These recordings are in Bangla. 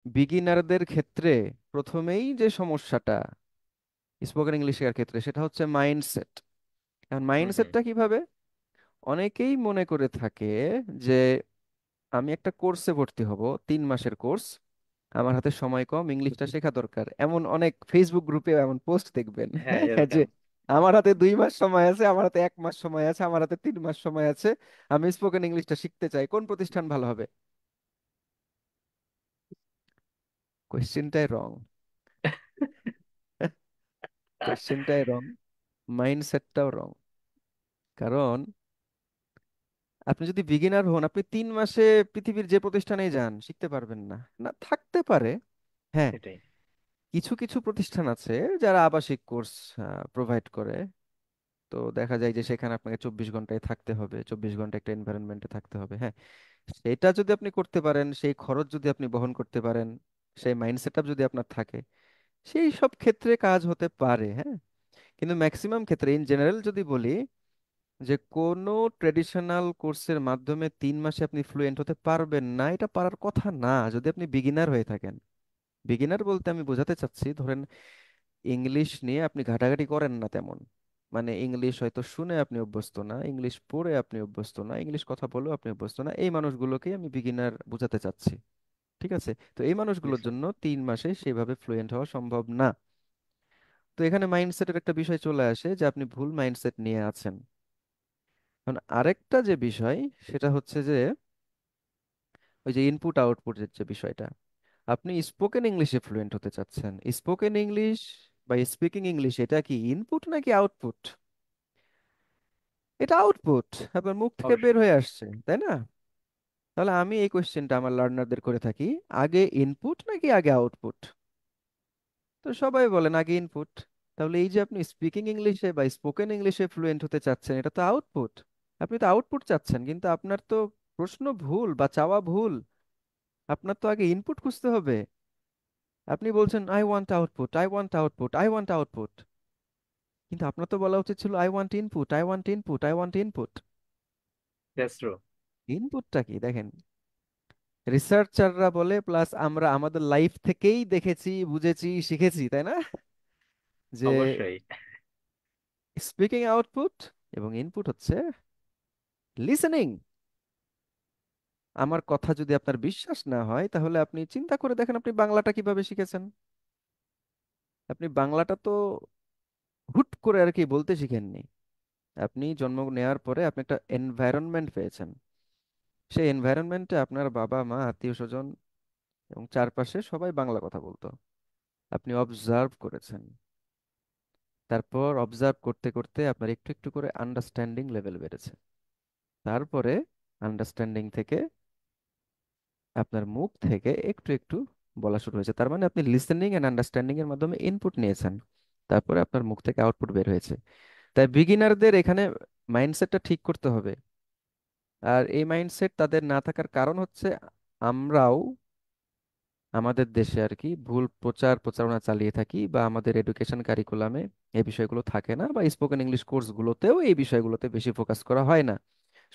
বিগিনারদের ক্ষেত্রে প্রথমেই যে সমস্যাটা স্পোকেন ইংলিশ শেখার ক্ষেত্রে সেটা হচ্ছে মাইন্ডসেট। এখন হুম হুম। মাইন্ডসেটটা কিভাবে? অনেকেই মনে করে থাকে যে আমি একটা কোর্সে ভর্তি হব, 3 মাসের কোর্স, আমার হাতে সময় কম, ইংলিশটা শেখা দরকার, এমন অনেক ফেসবুক গ্রুপে এমন পোস্ট দেখবেন। হ্যাঁ যে এরকম। আমার হাতে 2 মাস সময় আছে, আমার হাতে 1 মাস সময় আছে, আমার হাতে 3 মাস সময় আছে, আমি স্পোকেন ইংলিশটা শিখতে চাই, কোন প্রতিষ্ঠান ভালো হবে? কোয়েশ্চেনটাই রং। কোয়েশ্চেনটাই রং, মাইন্ডসেটটাও রং। কারণ আপনি যদি বিগিনার হন, আপনি 3 মাসে পৃথিবীর যে প্রতিষ্ঠানেই যান শিখতে পারবেন না। না, থাকতে পারে, হ্যাঁ, সেটাই। কিছু কিছু প্রতিষ্ঠান আছে যারা আবাসিক কোর্স প্রোভাইড করে। তো দেখা যায় যে সেখানে আপনাকে 24 ঘন্টায় থাকতে হবে, 24 ঘন্টা একটা এনভায়রনমেন্টে থাকতে হবে, হ্যাঁ। সেটা যদি আপনি করতে পারেন, সেই খরচ যদি আপনি বহন করতে পারেন, সেই মাইন্ড সেট আপ যদি আপনার থাকে, সেই সব ক্ষেত্রে কাজ হতে পারে, হ্যাঁ। কিন্তু ম্যাক্সিমাম ক্ষেত্রে ইন জেনারেল যদি বলি, যে কোনো ট্রেডিশনাল কোর্সের মাধ্যমে 3 মাসে আপনি ফ্লুয়েন্ট হতে পারবেন না, এটা পারার কথা না যদি আপনি বিগিনার হয়ে থাকেন। বিগিনার বলতে আমি বোঝাতে চাচ্ছি, ধরেন ইংলিশ নিয়ে আপনি ঘাটাঘাটি করেন না তেমন, মানে ইংলিশ হয়তো শুনে আপনি অভ্যস্ত না, ইংলিশ পড়ে আপনি অভ্যস্ত না, ইংলিশ কথা বলেও আপনি অভ্যস্ত না, এই মানুষগুলোকেই আমি বিগিনার বোঝাতে চাচ্ছি। ঠিক আছে, তো এই মানুষগুলোর বুঝলাম। জন্য 3 মাসে সেভাবে ফ্লুয়েন্ট হওয়া সম্ভব না। তো এখানে মাইন্ডসেটের একটা বিষয় চলে আসে যে আপনি ভুল মাইন্ডসেট নিয়ে আছেন। এখন আরেকটা যে বিষয়, সেটা হচ্ছে যে ওই যে ইনপুট আউটপুটের যে বিষয়টা, আপনি স্পোকেন ইংলিশে ফ্লুয়েন্ট হতে চাচ্ছেন, স্পোকেন ইংলিশ বা স্পিকিং ইংলিশ, এটা কি ইনপুট নাকি আউটপুট? এটা আউটপুট, আপনার মুখ থেকে বের অবশ্যই। হয়ে আসছে, তাই না? তাহলে আমি এই কোশ্চেনটা আমার লার্নারদের করে থাকি, আগে ইনপুট নাকি আগে আউটপুট? তো সবাই বলেন আগে ইনপুট। তাহলে এই যে আপনি স্পিকিং ইংলিশে বা স্পোকেন ইংলিশে ফ্লুয়েন্ট হতে চাচ্ছেন, এটা তো আউটপুট। আপনি তো আউটপুট চাচ্ছেন, কিন্তু আপনার তো প্রশ্ন ভুল বা চাওয়া ভুল। আপনার তো আগে ইনপুট খুঁজতে হবে। আপনি বলছেন I want output, I want output, I want output, কিন্তু আপনার তো বলা উচিত ছিল I want input, I want input, I want input. That's true. ইনপুটটা কি দেখেন, রিসার্চাররা বলে, প্লাস আমরা আমাদের লাইফ থেকেই দেখেছি, বুঝেছি, শিখেছি, তাই না, যে অবশ্যই। স্পিকিং আউটপুট এবং ইনপুট হচ্ছে লিসেনিং। আমার কথা যদি আপনার বিশ্বাস না হয়, তাহলে আপনি চিন্তা করে দেখেন আপনি বাংলাটা কিভাবে শিখেছেন। আপনি বাংলাটা তো হুট করে আর কি বলতে শিখেননি। আপনি জন্ম নেওয়ার পরে আপনি একটা এনভায়রনমেন্ট পেয়েছেন, সেই এনভায়রনমেন্টে আপনার বাবা মা আত্মীয় স্বজন এবং চারপাশে সবাই বাংলা কথা বলতো, আপনি অবজার্ভ করেছেন। তারপর অবজার্ভ করতে করতে আপনার একটু একটু করে আন্ডারস্ট্যান্ডিং লেভেল বেড়েছে। তারপরে আন্ডারস্ট্যান্ডিং থেকে আপনার মুখ থেকে একটু একটু বলা শুরু হয়েছে, তার মানে আপনি লিসেনিং এন্ড আন্ডারস্ট্যান্ডিং এর মাধ্যমে ইনপুট নিয়েছেন, তারপরে আপনার মুখ থেকে আউটপুট বের হয়েছে। তাই বিগিনারদের এখানে মাইন্ডসেটটা ঠিক করতে হবে। আর এই মাইন্ডসেট তাদের না থাকার কারণ হচ্ছে আমরাও আমাদের দেশে আর কি ভুল প্রচার প্রচারণা চালিয়ে থাকি, বা আমাদের এডুকেশন কারিকুলামে এই বিষয়গুলো থাকে না, বা স্পোকেন ইংলিশ কোর্সগুলোতেও এই বিষয়গুলোতে বেশি ফোকাস করা হয় না।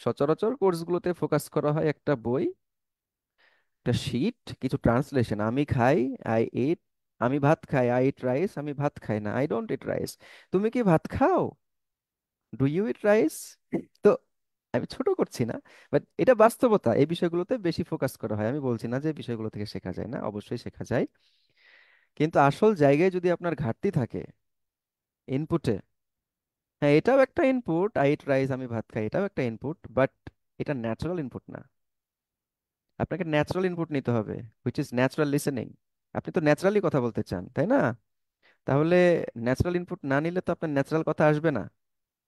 সচরাচর কোর্সগুলোতে ফোকাস করা হয় একটা বই, একটা শীট, কিছু ট্রান্সলেশন, আমি খাই, আই ইট, আমি ভাত খাই, আই ইট রাইস, আমি ভাত খাই না, আই ডোন্ট ইট রাইস, তুমি কি ভাত খাও, ডু ইউ ইট রাইস? তো আমি ছোট করছি না, বাট এটা বাস্তবতা, এই বিষয়গুলোতে বেশি ফোকাস করা হয়। আমি বলছি না যে এই বিষয়গুলো থেকে শেখা যায় না, অবশ্যই শেখা যায়, কিন্তু আসল জায়গায় যদি আপনার ঘাটতি থাকে ইনপুটে, হ্যাঁ এটাও একটা ইনপুট, আই ইট রাইস, আমি ভাত খাই, এটাও একটা ইনপুট, বাট এটা ন্যাচারাল ইনপুট না। আপনাকে ন্যাচারাল ইনপুট নিতে হবে, হুইচ ইজ ন্যাচারাল লিসেনিং। আপনি তো ন্যাচারালি কথা বলতে চান, তাই না? তাহলে ন্যাচারাল ইনপুট না নিলে তো আপনার ন্যাচারাল কথা আসবে না।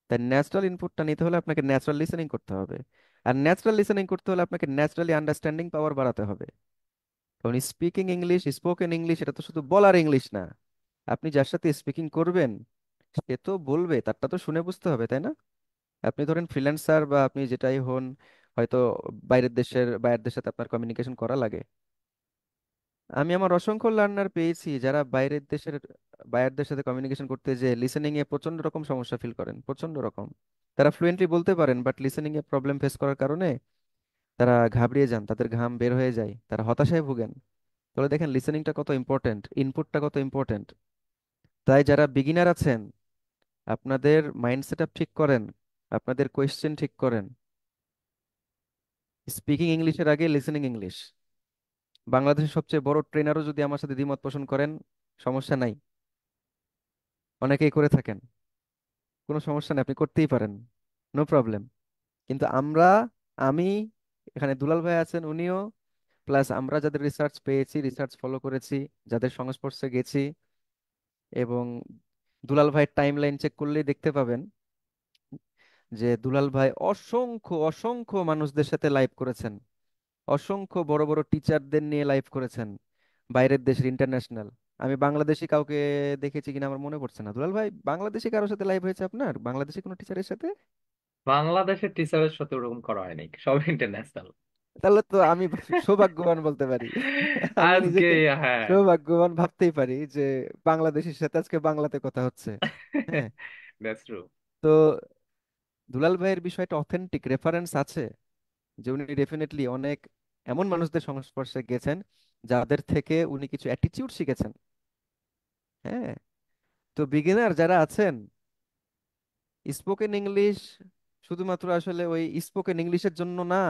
তাই ন্যাচারাল ইনপুটটা নিতে হলে আপনাকে ন্যাচারাল লিসেনিং করতে হবে। আর ন্যাচারাল লিসেনিং করতে হলে আপনাকে ন্যাচারালি আন্ডারস্ট্যান্ডিং পাওয়ার বাড়াতে হবে। কারণ স্পিকিং ইংলিশ, স্পোকেন ইংলিশ, এটা তো শুধু বলার ইংলিশ না। আপনি যার সাথে স্পিকিং করবেন, সে তো বলবে, তারটা তো শুনে বুঝতে হবে, তাই না? আপনি ধরেন ফ্রিল্যান্সার বা আপনি যেটাই হন, হয়তো বাইরের দেশের সাথে আপনার কমিউনিকেশন করা লাগে। আমি আমার অসংখ্য লার্নার পেয়েছি যারা বাইরের দেশের সাথে কমিউনিকেশন করতে যে লিসেনিং এ প্রচন্ড রকম সমস্যা ফিল করেন, প্রচন্ড রকম। তারা ফ্লুয়েন্টলি বলতে পারেন, but listening A problem face করার কারণে তারা ঘাবড়িয়ে যান, তাদের ঘাম বের হয়ে যায়, তারা হতাশায় ভুগেন। তাহলে দেখেন লিসেনিংটা কত ইম্পর্টেন্ট, ইনপুটটা কত ইম্পর্টেন্ট। তাই যারা বিগিনার আছেন, আপনাদের মাইন্ড সেট আপ ঠিক করেন, আপনাদের কোয়েশ্চেন ঠিক করেন। স্পিকিং ইংলিশের আগে লিসেনিং ইংলিশ। বাংলাদেশের সবচেয়ে বড় ট্রেনারও যদি আমার সাথে দ্বিমত পোষণ করেন, সমস্যা নাই, অনেকেই করে থাকেন, কোনো সমস্যা নেই, আপনি করতেই পারেন, নো প্রবলেম। কিন্তু আমি, এখানে দুলাল ভাই আছেন উনিও, প্লাস আমরা যাদের রিসার্চ পেয়েছি, রিসার্চ ফলো করেছি, যাদের সংস্পর্শে গেছি, এবং দুলাল ভাইয়ের টাইম লাইন চেক করলেই দেখতে পাবেন যে দুলাল ভাই অসংখ্য অসংখ্য মানুষদের সাথে লাইভ করেছেন, অসংখ্য বড় বড় টিচারদের নিয়ে লাইভ করেছেন, বাইরের দেশের, ইন্টারন্যাশনাল। আমি বাংলাদেশি কাউকে দেখেছি কিনা আমার মনে পড়ছে না। দুলাল ভাই, বাংলাদেশি কারোর সাথে লাইভ হয়েছে আপনার, বাংলাদেশি কোনো টিচারের সাথে? বাংলাদেশের টিচারের সাথে ওরকম করা হয়নি, সব ইন্টারন্যাশনাল। তাহলে তো আমি সৌভাগ্যবান বলতে পারি। আমি আজকে নিজেকে হ্যাঁ। সৌভাগ্যবান ভাবতেই পারি যে বাংলাদেশের সাথে আজকে বাংলাতে কথা হচ্ছে। হ্যাঁ। That's true. তো দুলাল ভাইয়ের বিষয়টা অথেন্টিক রেফারেন্স আছে, যে উনি ডেফিনেটলি অনেক এমন মানুষদের সংস্পর্শে গেছেন যাদের থেকে উনি কিছু অ্যাটিটিউড শিখেছেন। হ্যাঁ। তো বিগিনার যারা আছেন, স্পোকেন ইংলিশ শুধুমাত্র আসলে ওই স্পোকেন ইংলিশের জন্য না।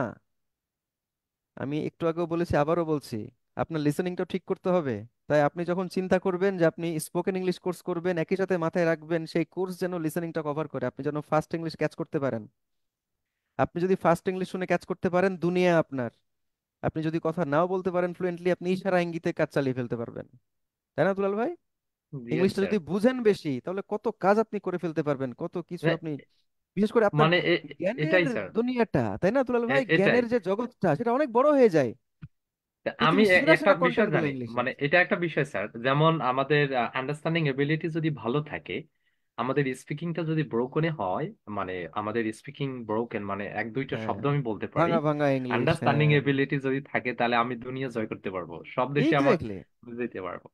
আমি একটু আগেও বলেছি, আবারও বলছি, আপনার লিসেনিংটাও ঠিক করতে হবে। তাই আপনি যখন চিন্তা করবেন যে আপনি স্পোকেন ইংলিশ কোর্স করবেন, একই সাথে মাথায় রাখবেন সেই কোর্স যেন লিসেনিংটা কভার করে, আপনি যেন ফার্স্ট ইংলিশ ক্যাচ করতে পারেন। আপনি যদি ফার্স্ট ইংলিশ শুনে ক্যাচ করতে পারেন, দুনিয়া আপনার। আপনি যদি কথা নাও বলতে পারেন ফ্লুয়েন্টলি, আপনি ইশারা ইঙ্গিতে কাজ চালিয়ে ফেলতে পারবেন। তাই না দুলাল ভাই? ইয়েস ইংলিশটা স্যার। যদি বুঝেন বেশি, তাহলে কত কাজ আপনি করে ফেলতে পারবেন, কত কিছু আপনি, বিশেষ করে আপনার মানে জ্ঞানের এটাই স্যার। দুনিয়াটা, তাই না দুলাল ভাই? এটাই। জ্ঞানের যে জগৎটা, সেটা অনেক বড় হয়ে যায়। তা আমি পৃথিবীর সেরা একটা সেরা বিষয় কন্টেন্ট গুলো জানি, ইংলিশে। মানে এটা একটা বিষয় স্যার, যেমন আমাদের আন্ডারস্ট্যান্ডিং এবিলিটি যদি ভালো থাকে, আমাদের স্পিকিংটা যদি ব্রোকেন হয়, মানে আমাদের স্পিকিং ব্রোকেন মানে এক দুইটা হ্যাঁ, শব্দ আমি বলতে পারি, ভাঙা ভাঙা ইংলিশ, আন্ডারস্ট্যান্ডিং হ্যাঁ। এবিলিটি যদি থাকে, তাহলে আমি দুনিয়া জয় করতে পারবো, সব দেশে আমার এক্স্যাক্টলি, যেতে পারবো।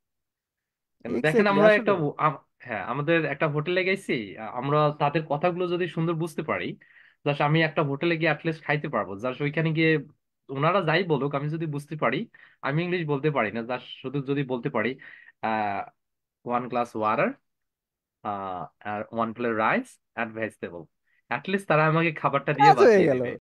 কিন্তু দেখেন এক্স্যাক্টলি আমরা একটা আসলে। হ্যাঁ, আমাদের একটা হোটেলে গেছি, আমরা তাদের কথাগুলো যদি সুন্দর বুঝতে পারি, জাস্ট আমি একটা হোটেলে গিয়ে অ্যাটলিস্ট খাইতে পারবো, জাস্ট ওইখানে গিয়ে ওনারা যাই বলুক, আমি যদি বুঝতে পারি, আমি ইংলিশ বলতে পারি না, জাস্ট শুধু যদি বলতে পারি আহ 1 গ্লাস ওয়াটার, আর 1 plate rice and vegetable, at least তারা আমাকে খাবারটা দিয়ে কাজ বাদ হয়ে দিয়ে গেল। দিবে।